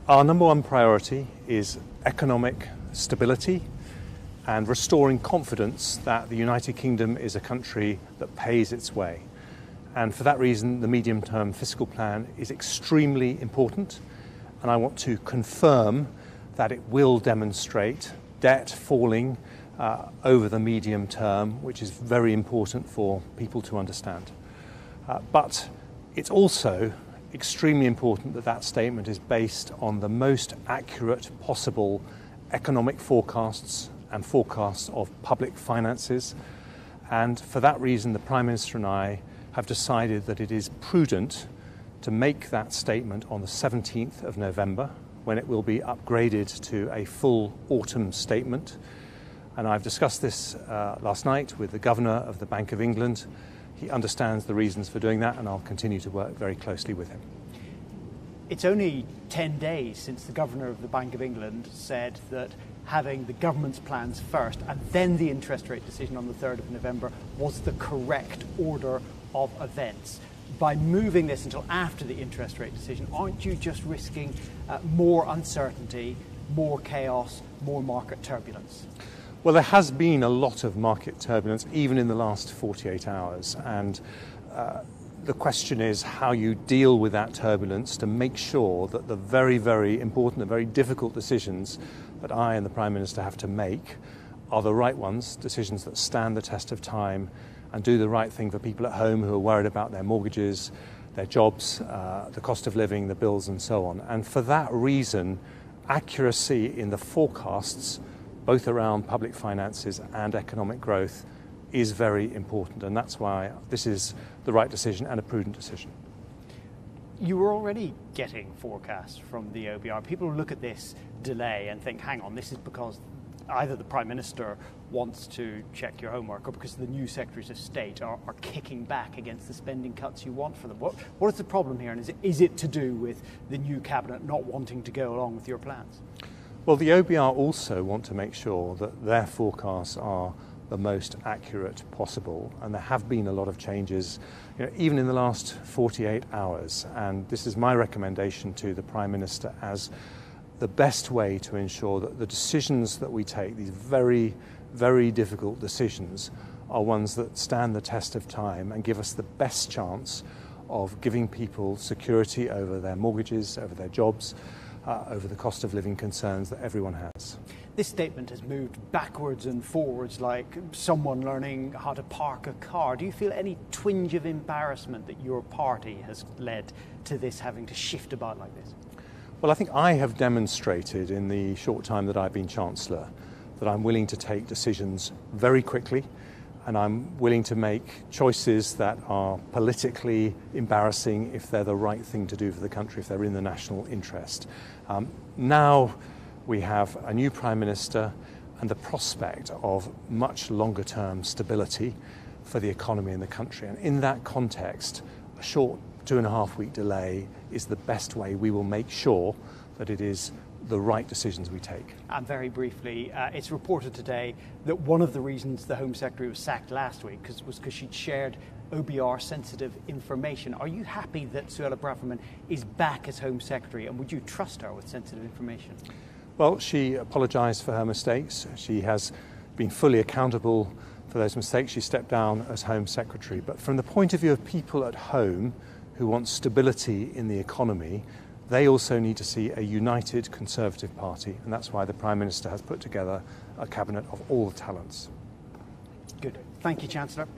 Our number one priority is economic stability and restoring confidence that the United Kingdom is a country that pays its way. And for that reason, the medium-term fiscal plan is extremely important, and I want to confirm that it will demonstrate debt falling over the medium term, which is very important for people to understand. But it's also extremely important that that statement is based on the most accurate possible economic forecasts and forecasts of public finances. And for that reason, the Prime Minister and I have decided that it is prudent to make that statement on the 17th of November, when it will be upgraded to a full autumn statement. And I've discussed this last night with the Governor of the Bank of England. He understands the reasons for doing that, and I'll continue to work very closely with him. It's only 10 days since the Governor of the Bank of England said that having the government's plans first and then the interest rate decision on the 3rd of November was the correct order of events. By moving this until after the interest rate decision, aren't you just risking more uncertainty, more chaos, more market turbulence? Well, there has been a lot of market turbulence, even in the last 48 hours. And the question is how you deal with that turbulence to make sure that the very, very important and very difficult decisions that I and the Prime Minister have to make are the right ones, decisions that stand the test of time and do the right thing for people at home who are worried about their mortgages, their jobs, the cost of living, the bills and so on. And for that reason, accuracy in the forecasts, both around public finances and economic growth, is very important, and that's why this is the right decision and a prudent decision. You were already getting forecasts from the OBR. People look at this delay and think, hang on, this is because either the Prime Minister wants to check your homework or because the new Secretaries of State are kicking back against the spending cuts you want for them. What is the problem here, and is it to do with the new Cabinet not wanting to go along with your plans? Well, the OBR also want to make sure that their forecasts are the most accurate possible, and there have been a lot of changes, even in the last 48 hours. And this is my recommendation to the Prime Minister as the best way to ensure that the decisions that we take, these very, very difficult decisions, are ones that stand the test of time and give us the best chance of giving people security over their mortgages, over their jobs, over the cost of living concerns that everyone has. This statement has moved backwards and forwards like someone learning how to park a car. Do you feel any twinge of embarrassment that your party has led to this having to shift about like this? Well, I think I have demonstrated in the short time that I've been Chancellor that I'm willing to take decisions very quickly, and I'm willing to make choices that are politically embarrassing if they're the right thing to do for the country, if they're in the national interest. Now we have a new Prime Minister and the prospect of much longer term stability for the economy in the country. And in that context, a short 2.5 week delay is the best way we will make sure that it is the right decisions we take. And very briefly, it's reported today that one of the reasons the Home Secretary was sacked last week was because she'd shared OBR sensitive information. Are you happy that Suella Braverman is back as Home Secretary, and would you trust her with sensitive information? Well, she apologised for her mistakes. She has been fully accountable for those mistakes. She stepped down as Home Secretary. But from the point of view of people at home who want stability in the economy, they also need to see a united Conservative Party, and that's why the Prime Minister has put together a cabinet of all talents. Good. Thank you, Chancellor.